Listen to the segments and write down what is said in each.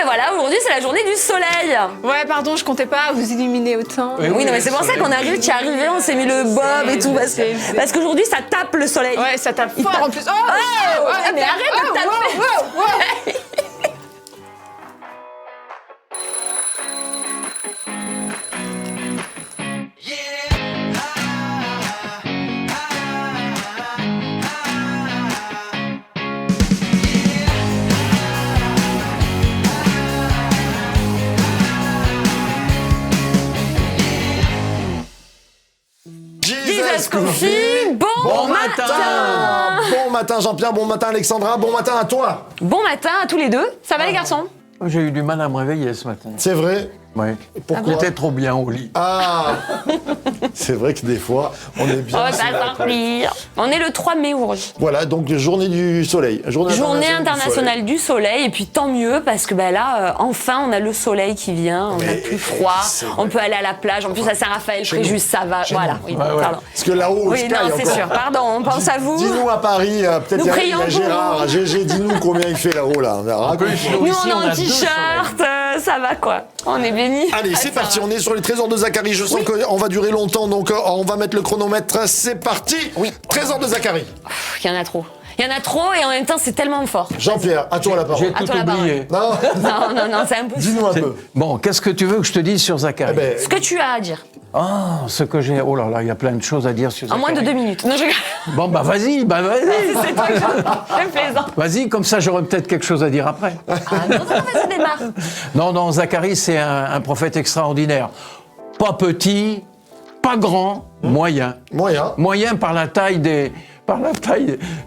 ben voilà, aujourd'hui c'est la journée du soleil. Ouais, pardon, je comptais pas vous illuminer autant. Oui, non, mais c'est pour ça qu'on arrive, tu es arrivé, on s'est mis le bob et tout, parce qu'aujourd'hui ça tape le soleil. Ouais, ça tape fort en plus. Oh, mais arrête de taper. Jesus Coffee, bon matin. Bon matin Jean-Pierre, bon matin Alexandra, bon matin à toi. Bon matin à tous les deux. Ça va les garçons? J'ai eu du mal à me réveiller ce matin. C'est vrai? Oui. Pourquoi? J'étais trop bien au lit. Ah. C'est vrai que des fois, on est bien... On va pas sortir. On est le 3 mai aujourd'hui. Voilà, donc journée du soleil. Journée internationale du soleil. Et puis tant mieux, parce que bah, là, enfin, on a le soleil qui vient, on n'a plus froid, on peut aller à la plage. En plus, à Saint-Raphaël-Fréjus, ça va. Voilà, oui, pardon. Parce que là-haut, oui, non, c'est sûr, pardon, on pense à vous. Dis-nous à Paris, peut-être il y a Gérard, GG, dis-nous combien il fait là-haut, là. Nous, on est en t-shirt, ça va quoi. On est bénis. Allez, c'est parti, on est sur les trésors de Zacharie. Je sens qu'on va durer longtemps, donc on va mettre le chronomètre. C'est parti. Oui. Trésor de Zacharie. Il y en a trop. Il y en a trop et en même temps, c'est tellement fort. Jean-Pierre, à toi la parole. J'ai tout oublié. Non, non, c'est impossible. dis-nous un peu. Bon, qu'est-ce que tu veux que je te dise sur Zacharie? Ce que tu as à dire. Ce que j'ai... Oh là là, il y a plein de choses à dire sur En Zacharie. moins de 2 minutes. Non, je... Bon, vas-y. C'est toi que je plaisant. Vas-y, comme ça, j'aurai peut-être quelque chose à dire après. Ah, non, vas-y, démarre. Non, Zacharie, c'est un prophète extraordinaire. Pas petit, pas grand, moyen. Moyen par la taille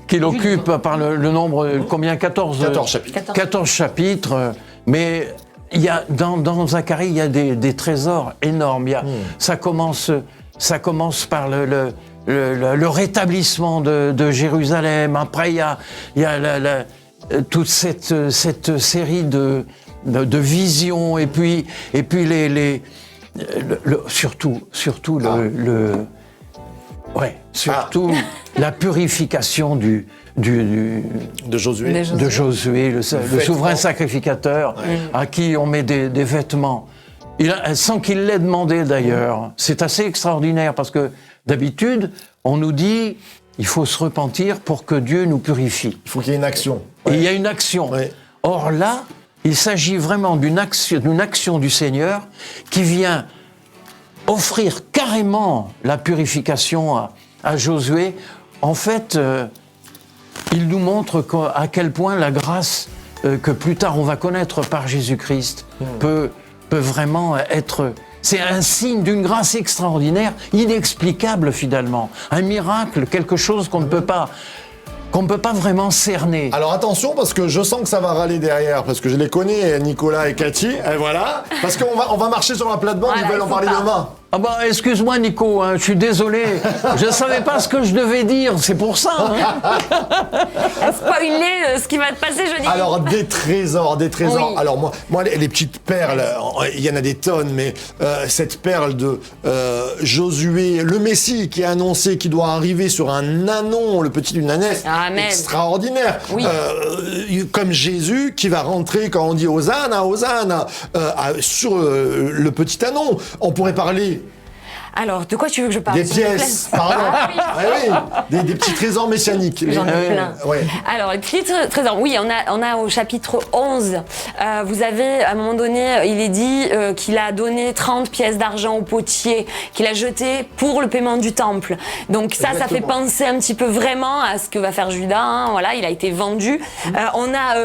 qu'il occupe, par le nombre, combien? 14 chapitres. 14 chapitres, mais il y a, dans Zacharie, il y a des trésors énormes. Ça commence par le rétablissement de Jérusalem. Après, il y a toute cette série de visions, et puis surtout la purification de Josué, le souverain sacrificateur, à qui on met des vêtements. Sans qu'il l'ait demandé d'ailleurs. C'est assez extraordinaire parce que d'habitude, on nous dit il faut se repentir pour que Dieu nous purifie. Il faut qu'il y ait une action. Et il y a une action. Ouais. Or là, il s'agit vraiment d'une action du Seigneur qui vient offrir carrément la purification à Josué. En fait, il nous montre à quel point la grâce que plus tard on va connaître par Jésus-Christ peut vraiment être... C'est un signe d'une grâce extraordinaire, inexplicable finalement. Un miracle, quelque chose qu'on ne peut pas vraiment cerner. Alors attention, parce que je sens que ça va râler derrière, parce que je les connais, Nicolas et Cathy, et voilà, parce qu'on va marcher sur la plate-bande, ils veulent en parler demain. Ah bah, excuse-moi Nico, je suis désolé, je savais pas ce que je devais dire, c'est pour ça. Spoiler ce qui va te passer jeudi. Alors des trésors. Oui. Alors moi les petites perles, il y en a des tonnes, mais cette perle de Josué, le Messie qui est annoncé, qui doit arriver sur un ânon, le petit d'une ânesse, extraordinaire. Oui. Comme Jésus qui va rentrer quand on dit Hosanna, sur le petit ânon. On pourrait parler. Alors, de quoi tu veux que je parle? Des pièces, pardon. Des petits trésors messianiques. J'en ai plein. Ouais. Alors, les petits trésors, oui, on a au chapitre 11, vous avez, à un moment donné, il est dit qu'il a donné 30 pièces d'argent au potier, qu'il a jeté pour le paiement du temple. Donc ça fait penser un petit peu vraiment à ce que va faire Judas, voilà, il a été vendu. On a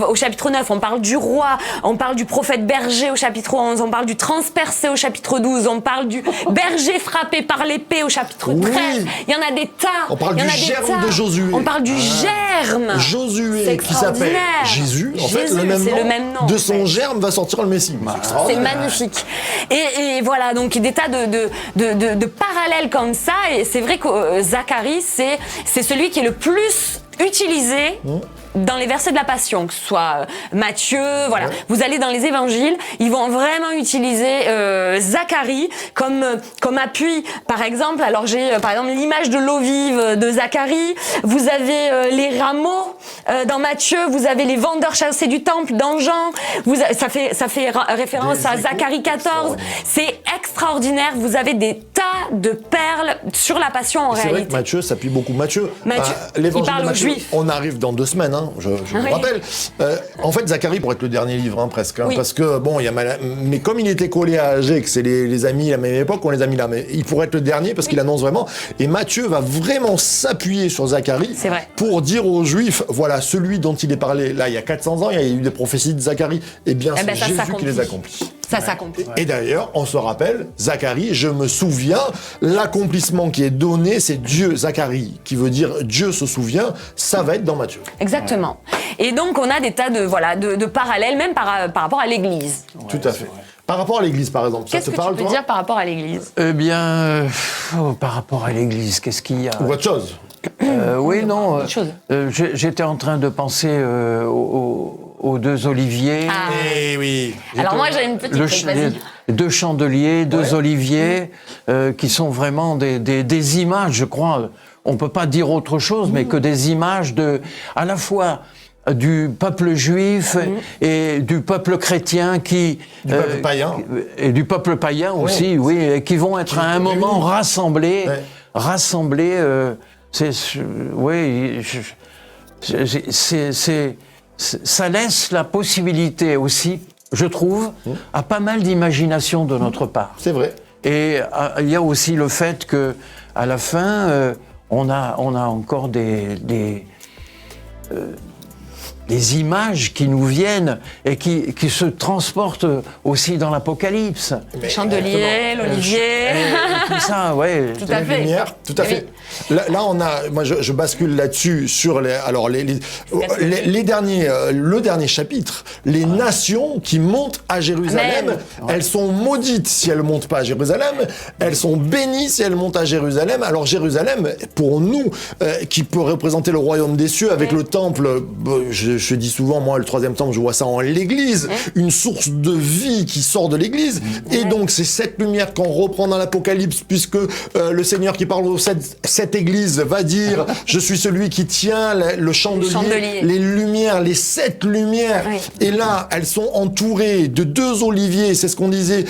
au chapitre 9, on parle du roi, on parle du prophète berger au chapitre 11, on parle du transpercé au chapitre 12, on parle du berger frappé par l'épée au chapitre 13. Il y en a des tas. On parle du germe de Josué. On parle du germe. Josué qui s'appelle Jésus. En fait, le même nom. De son germe va sortir le Messie. C'est magnifique. Et voilà, donc des tas de parallèles comme ça. Et c'est vrai que Zacharie, c'est celui qui est le plus utilisé dans les versets de la Passion, que ce soit Matthieu, voilà, vous allez dans les évangiles, ils vont vraiment utiliser Zacharie comme appui. Par exemple, alors j'ai par exemple l'image de l'eau vive de Zacharie, vous avez les rameaux dans Matthieu, vous avez les vendeurs chassés du temple dans Jean, ça fait référence à Zacharie 14, c'est extraordinaire, vous avez des tas de perles sur la Passion en réalité. C'est vrai que Matthieu s'appuie beaucoup. Matthieu, il parle aux Juifs. On arrive dans 2 semaines, hein, je vous rappelle. En fait, Zacharie pourrait être le dernier livre, hein, presque. Hein, parce que, bon, mais comme il était collé à Agé, que c'est les amis à la même époque, on les a mis là. Mais il pourrait être le dernier parce qu'il annonce vraiment. Et Matthieu va vraiment s'appuyer sur Zacharie pour dire aux Juifs, voilà, celui dont il est parlé là il y a 400 ans, il y a eu des prophéties de Zacharie. Eh bien, c'est Jésus qui les accomplit. Ça s'accomplit. Et d'ailleurs, on se rappelle, Zacharie, je me souviens, l'accomplissement qui est donné, c'est Dieu, Zacharie, qui veut dire Dieu se souvient, ça va être dans Matthieu. Exactement. Et donc, on a des tas de parallèles, même par rapport à l'Église. Tout à fait. Par rapport à l'Église, par exemple, ça te parle, toi ? Qu'est-ce que tu peux dire par rapport à l'Église ? Eh bien, par rapport à l'Église, qu'est-ce qu'il y a ? Ou autre chose. Oui, non. J'étais en train de penser aux 2 oliviers. Ah. Eh oui. Alors moi, j'ai une petite truc, vas-y. 2 chandeliers, 2 oliviers, qui sont vraiment des images, je crois. On peut pas dire autre chose, mais que des images à la fois du peuple juif et du peuple chrétien du peuple païen. Et du peuple païen aussi, oui, et qui vont être à un moment rassemblés. Ça laisse la possibilité aussi, je trouve, à pas mal d'imagination de notre part. C'est vrai. Et il y a aussi le fait que, à la fin, on a encore des images qui nous viennent et qui se transportent aussi dans l'Apocalypse. Le chandelier, l'olivier. Tout ça, ouais. Tout à fait. Lumière, tout à fait. Là, moi, je bascule là-dessus sur le dernier chapitre. Les nations qui montent à Jérusalem, Amen. elles sont maudites si elles montent pas à Jérusalem. Elles sont bénies si elles montent à Jérusalem. Alors Jérusalem, pour nous, qui peut représenter le royaume des cieux avec le temple, je dis souvent, moi, le 3e temple, je vois ça en l'église, une source de vie qui sort de l'église. Et donc, c'est cette lumière qu'on reprend dans l'Apocalypse, puisque le Seigneur qui parle aux 7 églises va dire « Je suis celui qui tient le chandelier, les lumières, les 7 lumières. Oui. » Et là, elles sont entourées de 2 oliviers, c'est ce qu'on disait,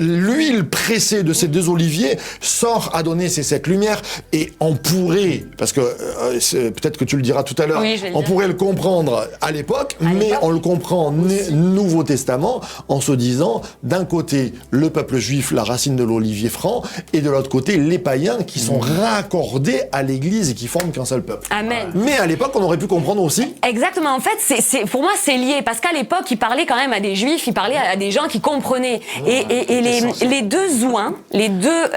l'huile pressée de ces 2 oliviers sort à donner ces 7 lumières. Et on pourrait, parce que peut-être que tu le diras tout à l'heure, on pourrait le comprendre à l'époque, mais on le comprend Nouveau Testament en se disant, d'un côté, le peuple juif, la racine de l'olivier franc, et de l'autre côté, les païens qui sont raccordés à l'Église et qui forment qu'un seul peuple. Amen. Mais à l'époque, on aurait pu comprendre aussi. Exactement. En fait, pour moi, c'est lié. Parce qu'à l'époque, il parlait quand même à des juifs, il parlait à des gens qui comprenaient. Et les 2 ouins,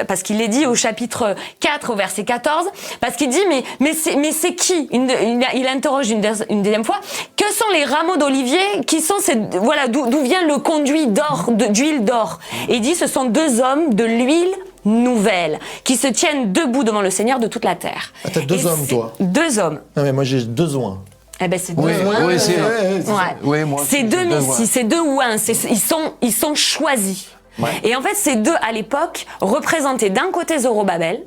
parce qu'il est dit au chapitre 4, au verset 14, parce qu'il dit, mais c'est qui? Il interroge une deuxième fois, que sont les rameaux d'olivier qui sont d'où vient le conduit d'huile d'or? Et il dit, ce sont 2 hommes de l'huile nouvelle, qui se tiennent debout devant le Seigneur de toute la terre. Ah, t'as 2 hommes, toi? 2 hommes. Non, mais moi, j'ai 2 ouins. Eh ben, c'est 2 ouins. Oui, c'est ouais. moi. C'est 2 messis, c'est 2 ouins. Ils sont choisis. Ouais. Et en fait, ces 2, à l'époque, représentaient d'un côté Zorobabel,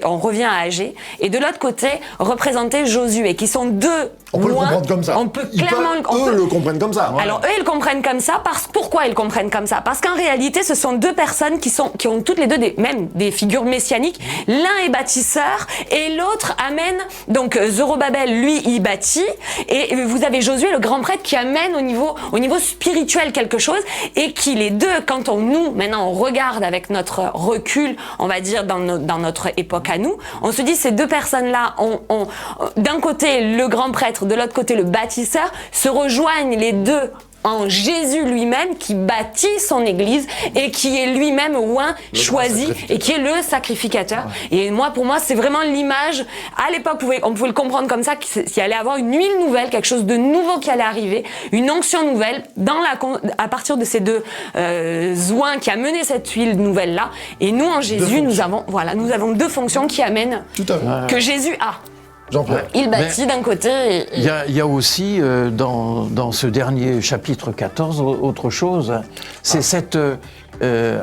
on revient à Agé, et de l'autre côté, représentaient Josué, qui sont 2 On peut le comprendre comme ça. On peut clairement le comprennent comme ça. Ouais. Alors, eux, ils le comprennent comme ça. Pourquoi ils le comprennent comme ça? Parce qu'en réalité, ce sont 2 personnes qui ont toutes les 2 des figures messianiques. L'un est bâtisseur, et l'autre amène, donc Zorobabel, lui, il bâtit, et vous avez Josué, le grand prêtre, qui amène au niveau spirituel quelque chose, et qui les 2, quand maintenant on regarde avec notre recul, on va dire dans notre époque à nous, on se dit ces 2 personnes-là, d'un côté le grand prêtre, de l'autre côté le bâtisseur, se rejoignent les 2 en Jésus lui-même qui bâtit son église et qui est lui-même oint choisi et qui est le sacrificateur. Ouais. Et pour moi, c'est vraiment l'image. À l'époque, on pouvait le comprendre comme ça, qu'il allait avoir une huile nouvelle, quelque chose de nouveau qui allait arriver, une onction nouvelle à partir de ces 2 oints qui a mené cette huile nouvelle-là. Et nous, en Jésus, nous avons 2 fonctions qui amènent que Jésus a. Jean-Pierre. Il bâtit d'un côté. Il y a aussi dans ce dernier chapitre 14 autre chose. C'est cette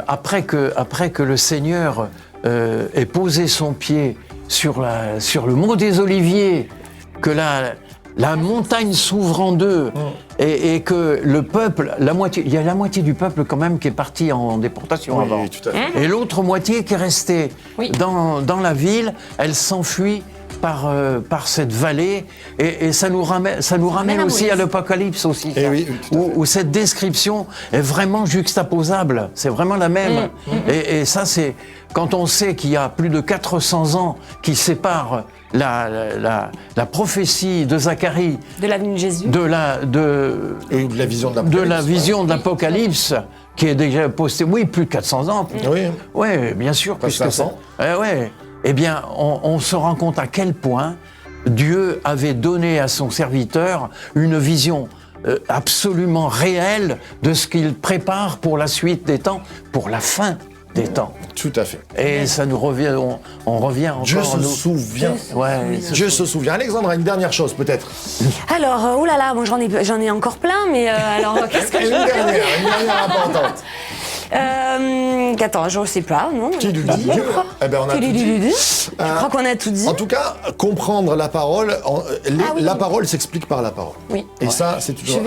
après que le Seigneur ait posé son pied sur le mont des Oliviers, que la montagne s'ouvre en deux et que le peuple, il y a la moitié du peuple quand même qui est parti en déportation avant. Oui, tout à fait. Et l'autre moitié qui est restée dans la ville, elle s'enfuit par cette vallée et ça nous ramène aussi à l'Apocalypse aussi, ça, où cette description est vraiment juxtaposable, c'est vraiment la même. Et ça, c'est quand on sait qu'il y a plus de 400 ans qui séparent la prophétie de Zacharie de la venue de Jésus, de la vision de l'Apocalypse, qui est déjà postée, plus de 400 ans. Oui, bien sûr. Pas 500. Eh bien, on se rend compte à quel point Dieu avait donné à son serviteur une vision absolument réelle de ce qu'il prépare pour la suite des temps, pour la fin des temps. Tout à fait. Et ça nous revient, on revient encore. Dieu se souvient. Dieu se souvient. Alexandra, une dernière chose peut-être. Alors, oulala, moi j'en ai encore plein, mais alors qu'est-ce que une dernière importante. Attends, je ne sais pas, non. Qui lui dit Dieu ? Eh ben, on a tout dit. Je crois qu'on a tout dit. En tout cas, comprendre la parole, la parole s'explique par la parole. Oui. Et ça, c'est toujours...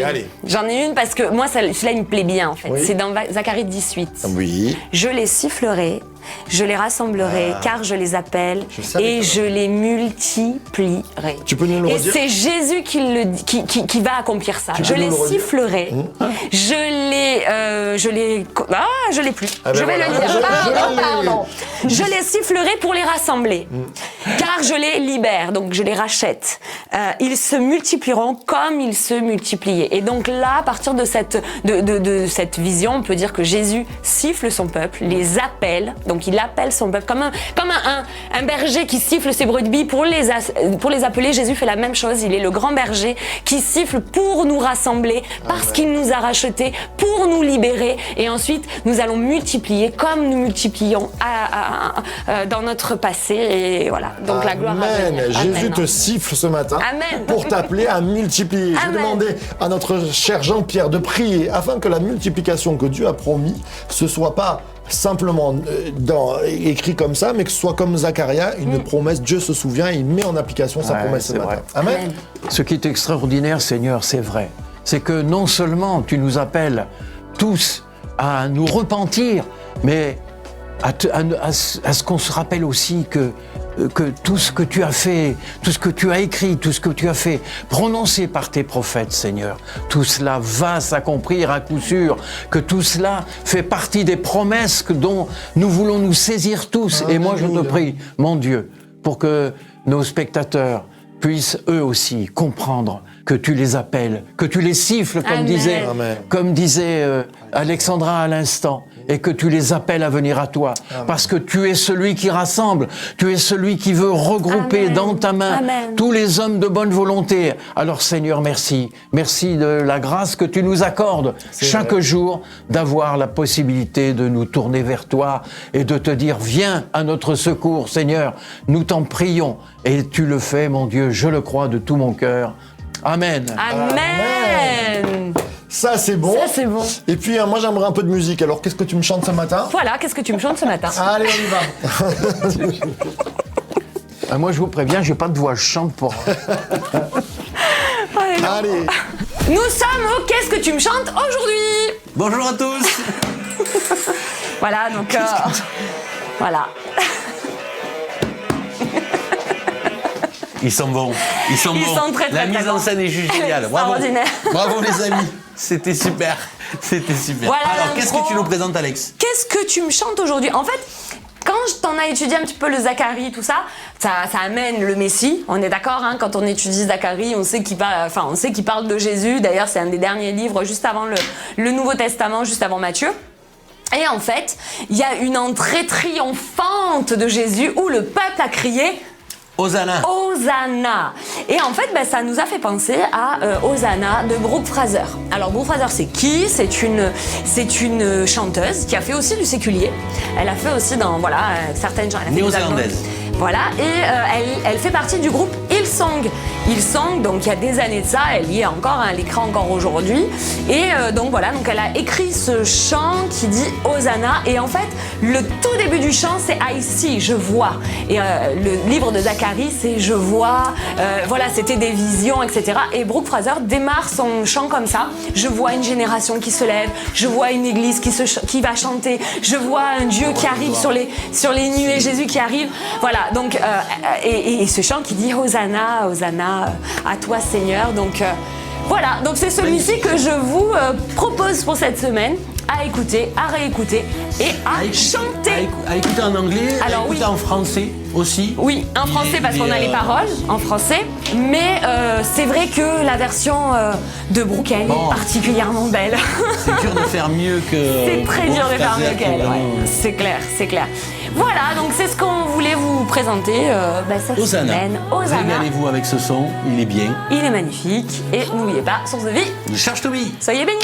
allez. J'en ai une parce que moi, celui-là, il me plaît bien, en fait. Oui. C'est dans Zacharie 18. Oui. Je les sifflerai, je les rassemblerai, car je les appelle, et je les multiplierai. Tu peux nous le redire ? Et c'est Jésus qui va accomplir ça. Je les sifflerai, je l'ai plus. Je vais le lire. Pardon. Je les sifflerai pour les rassembler, car je les libère, donc je les rachète. Ils se multiplieront comme ils se multipliaient. Et donc là, à partir de cette vision, on peut dire que Jésus siffle son peuple, les appelle. Donc il appelle son peuple comme un berger qui siffle ses brebis pour les appeler. Jésus fait la même chose. Il est le grand berger qui siffle pour nous rassembler parce qu'il nous a rachetés, pour nous libérer. Et ensuite, nous allons multiplier comme nous multiplions dans notre passé. Et voilà. Donc la gloire à venir. Jésus te siffle ce matin pour t'appeler à multiplier. Je vais demander à notre cher Jean-Pierre de prier afin que la multiplication que Dieu a promis, ce soit pas simplement écrit comme ça, mais que ce soit comme Zacharia, une promesse. Dieu se souvient, il met en application sa promesse ce matin. Amen. Ce qui est extraordinaire, Seigneur, c'est vrai. C'est que non seulement tu nous appelles tous à nous repentir, mais à ce qu'on se rappelle aussi que tout ce que tu as fait, tout ce que tu as écrit, tout ce que tu as fait, prononcé par tes prophètes, Seigneur, tout cela va s'accomplir à coup sûr, que tout cela fait partie des promesses dont nous voulons nous saisir tous. Et moi, je te prie, mon Dieu, pour que nos spectateurs puissent eux aussi comprendre que tu les appelles, que tu les siffles, comme disait Alexandra à l'instant, et que tu les appelles à venir à toi. Parce que tu es celui qui rassemble, tu es celui qui veut regrouper dans ta main tous les hommes de bonne volonté. Alors Seigneur, merci. Merci de la grâce que tu nous accordes chaque jour, d'avoir la possibilité de nous tourner vers toi et de te dire, viens à notre secours, Seigneur. Nous t'en prions. Et tu le fais, mon Dieu, je le crois de tout mon cœur. Amen. Amen. Ça, c'est bon. Ça, c'est bon. Et puis, moi, j'aimerais un peu de musique. Alors, qu'est-ce que tu me chantes ce matin ? Voilà, qu'est-ce que tu me chantes ce matin ? Allez, on y va. Moi, je vous préviens, j'ai pas de voix, je chante pour... Allez. Nous sommes au Qu'est-ce que tu me chantes aujourd'hui ? Bonjour à tous. Voilà, donc... voilà. Ils sont bons. Ils sont très, La très mise en bons. scène est juste géniale. Bravo. Bravo les amis. C'était super. Voilà, alors, qu'est-ce que tu nous présentes, Alex ? Qu'est-ce que tu me chantes aujourd'hui ? En fait, quand t'en as étudié un petit peu le Zacharie, tout ça, ça amène le Messie. On est d'accord, hein, quand on étudie Zacharie, on sait qu'il parle de Jésus. D'ailleurs, c'est un des derniers livres juste avant le Nouveau Testament, juste avant Matthieu. Et en fait, il y a une entrée triomphante de Jésus où le peuple a crié Hosanna. Hosanna. Et en fait, ça nous a fait penser à Hosanna de Brooke Fraser. Alors Brooke Fraser, c'est qui ? C'est une chanteuse qui a fait aussi du séculier. Elle a fait aussi dans certaines gens. Néo-zélandaise. Voilà, et elle fait partie du groupe Hillsong. Hillsong, donc il y a des années de ça, elle y est encore, elle écrit encore aujourd'hui. Et donc voilà, donc elle a écrit ce chant qui dit Hosanna. Et en fait, le tout début du chant, c'est I see, je vois. Et le livre de Zacharie, c'est je vois. Voilà, c'était des visions, etc. Et Brooke Fraser démarre son chant comme ça. Je vois une génération qui se lève, je vois une église qui va chanter, je vois un Dieu qui arrive sur les nuées, Jésus qui arrive. Voilà, donc, et ce chant qui dit Hosanna, Hosanna à toi Seigneur. Donc voilà, donc c'est celui-ci que je vous propose pour cette semaine, à écouter, à réécouter et à chanter. À écouter en anglais, à écouter en français aussi. Oui, en français parce qu'on a les paroles en français, mais c'est vrai que la version de Brooke est particulièrement belle. C'est dur de faire mieux que... C'est très dur de faire mieux qu'elle, ouais. C'est clair, c'est clair. Voilà, donc c'est ce qu'on voulait vous présenter cette semaine. Hosanna. Régalez-vous avec ce son, il est bien. Il est magnifique. Et n'oubliez pas, source de vie. Cherche to be. Soyez bénis.